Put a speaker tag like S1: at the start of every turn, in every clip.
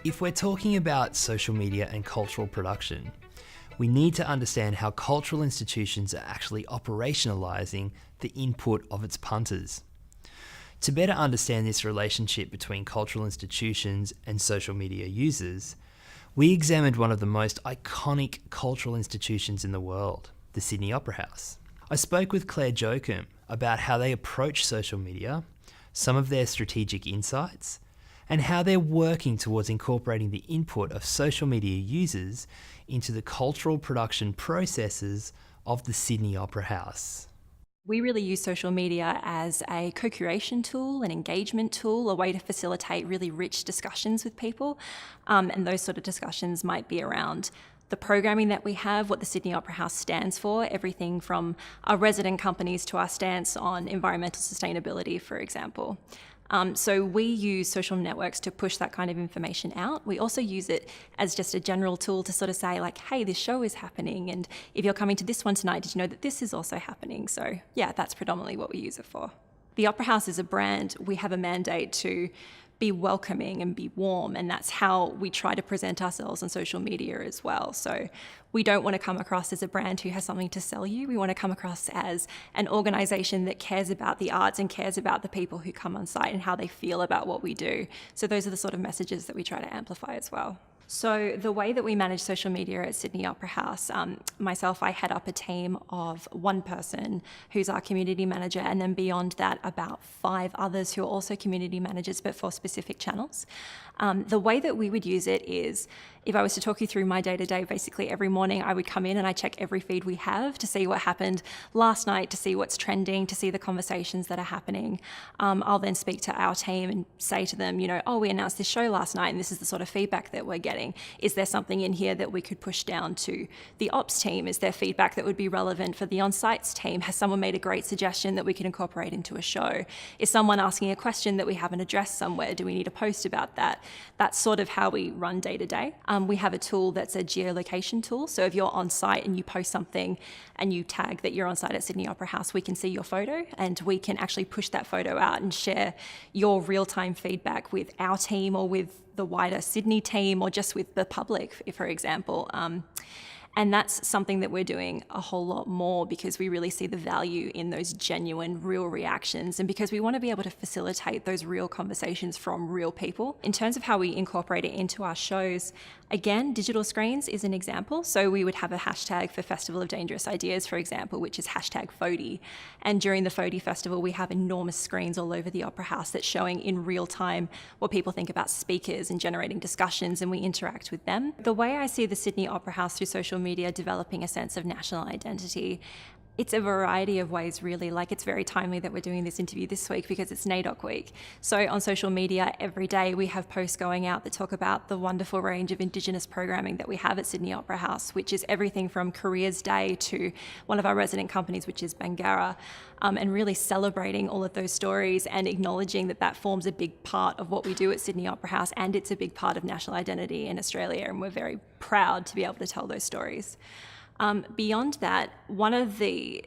S1: If we're talking about social media and cultural production, we need to understand how cultural institutions are actually operationalising the input of its punters. To better understand this relationship between cultural institutions and social media users, we examined one of the most iconic cultural institutions in the world, the Sydney Opera House. I spoke with Claire Jochum about how they approach social media, some of their strategic insights, and how they're working towards incorporating the input of social media users into the cultural production processes of the Sydney Opera House.
S2: We really use social media as a co-curation tool, an engagement tool, a way to facilitate really rich discussions with people. And those sort of discussions might be around the programming that we have, what the Sydney Opera House stands for, everything from our resident companies to our stance on environmental sustainability, for example. So we use social networks to push that kind of information out. We also use it as just a general tool to sort of say like, hey, this show is happening. And if you're coming to this one tonight, did you know that this is also happening? So yeah, that's predominantly what we use it for. The Opera House is a brand. We have a mandate to be welcoming and be warm, and that's how we try to present ourselves on social media as well. So we don't want to come across as a brand who has something to sell you. We want to come across as an organisation that cares about the arts and cares about the people who come on site and how they feel about what we do. So those are the sort of messages that we try to amplify as well. So the way that we manage social media at Sydney Opera House, myself, I head up a team of one person who's our community manager, and then beyond that, about 5 others who are also community managers, but for specific channels. The way that we would use it is, if I was to talk you through my day-to-day, basically every morning I would come in and I check every feed we have to see what happened last night, to see what's trending, to see the conversations that are happening. I'll then speak to our team and say to them, you know, oh, we announced this show last night and this is the sort of feedback that we're getting. Is there something in here that we could push down to the ops team? Is there feedback that would be relevant for the on-sites team? Has someone made a great suggestion that we could incorporate into a show? Is someone asking a question that we haven't addressed somewhere? Do we need a post about that? That's sort of how we run day to day. We have a tool that's a geolocation tool. So if you're on site and you post something and you tag that you're on site at Sydney Opera House, we can see your photo and we can actually push that photo out and share your real-time feedback with our team or with the wider Sydney team or just with the public, for example. And that's something that we're doing a whole lot more because we really see the value in those genuine, real reactions and because we want to be able to facilitate those real conversations from real people. In terms of how we incorporate it into our shows, again, digital screens is an example. So we would have a hashtag for Festival of Dangerous Ideas, for example, which is hashtag FODI. And during the FODI Festival, we have enormous screens all over the Opera House that's showing in real time what people think about speakers and generating discussions, and we interact with them. The way I see the Sydney Opera House through social media developing a sense of national identity, it's a variety of ways, really. Like, it's very timely that we're doing this interview this week because it's NAIDOC week. So on social media, every day we have posts going out that talk about the wonderful range of Indigenous programming that we have at Sydney Opera House, which is everything from Careers Day to one of our resident companies, which is Bangarra, and really celebrating all of those stories and acknowledging that that forms a big part of what we do at Sydney Opera House, and it's a big part of national identity in Australia, and we're very proud to be able to tell those stories. Beyond that, one of the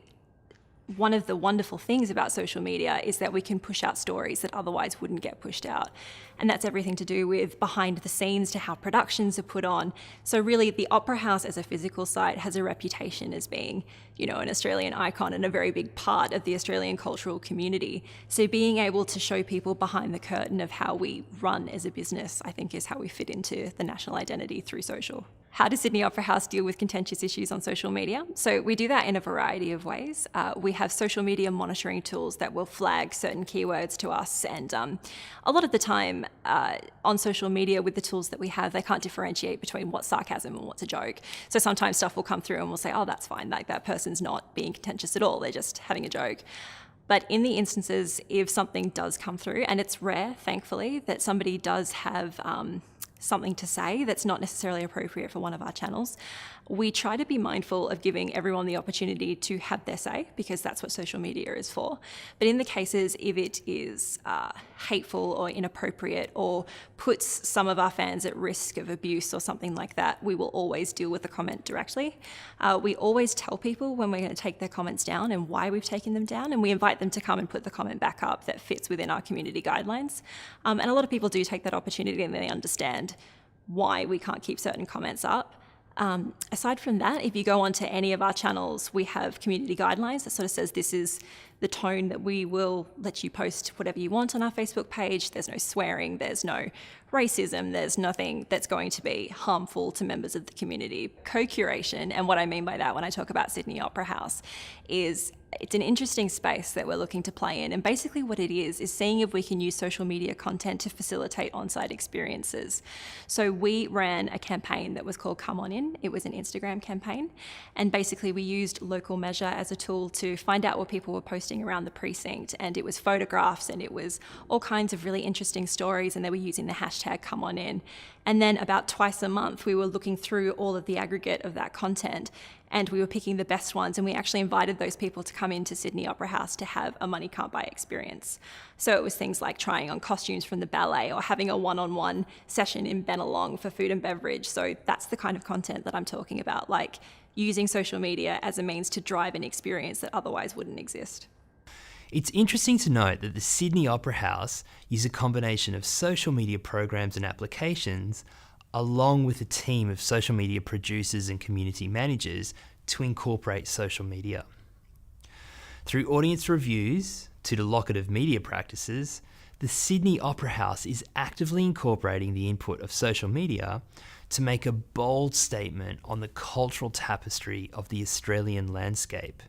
S2: wonderful things about social media is that we can push out stories that otherwise wouldn't get pushed out. And that's everything to do with behind the scenes to how productions are put on. So really, the Opera House as a physical site has a reputation as being, you know, an Australian icon and a very big part of the Australian cultural community. So being able to show people behind the curtain of how we run as a business, I think, is how we fit into the national identity through social. How does Sydney Opera House deal with contentious issues on social media? So we do that in a variety of ways. We have social media monitoring tools that will flag certain keywords to us, and a lot of the time on social media with the tools that we have, they can't differentiate between what's sarcasm and what's a joke. So sometimes stuff will come through and we'll say, oh, that's fine, like that person's not being contentious at all, they're just having a joke. But in the instances, if something does come through, and it's rare, thankfully, that somebody does have something to say that's not necessarily appropriate for one of our channels, we try to be mindful of giving everyone the opportunity to have their say, because that's what social media is for. But in the cases, if it is hateful or inappropriate or puts some of our fans at risk of abuse or something like that, we will always deal with the comment directly. We always tell people when we're going to take their comments down and why we've taken them down, and we invite them to come and put the comment back up that fits within our community guidelines. And a lot of people do take that opportunity and they understand why we can't keep certain comments up. Aside from that, if you go onto any of our channels, we have community guidelines that sort of says this is the tone that we will let you post whatever you want on our Facebook page. There's no swearing, there's no racism, there's nothing that's going to be harmful to members of the community. Co-curation, and what I mean by that when I talk about Sydney Opera House, is it's an interesting space that we're looking to play in. And basically what it is seeing if we can use social media content to facilitate on-site experiences. So we ran a campaign that was called Come On In. It was an Instagram campaign. And basically we used Local Measure as a tool to find out what people were posting around the precinct. And it was photographs and it was all kinds of really interesting stories. And they were using the hashtag Come On In. And then about twice a month, we were looking through all of the aggregate of that content and we were picking the best ones, and we actually invited those people to come into Sydney Opera House to have a money can't buy experience. So it was things like trying on costumes from the ballet or having a one-on-one session in Bennelong for food and beverage. So that's the kind of content that I'm talking about, like using social media as a means to drive an experience that otherwise wouldn't exist.
S1: It's interesting to note that the Sydney Opera House use a combination of social media programs and applications along with a team of social media producers and community managers to incorporate social media. Through audience reviews to the locket of media practices, the Sydney Opera House is actively incorporating the input of social media to make a bold statement on the cultural tapestry of the Australian landscape.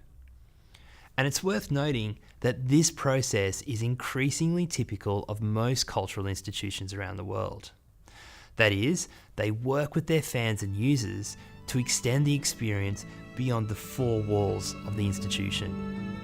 S1: And it's worth noting that this process is increasingly typical of most cultural institutions around the world. That is, they work with their fans and users to extend the experience beyond the four walls of the institution.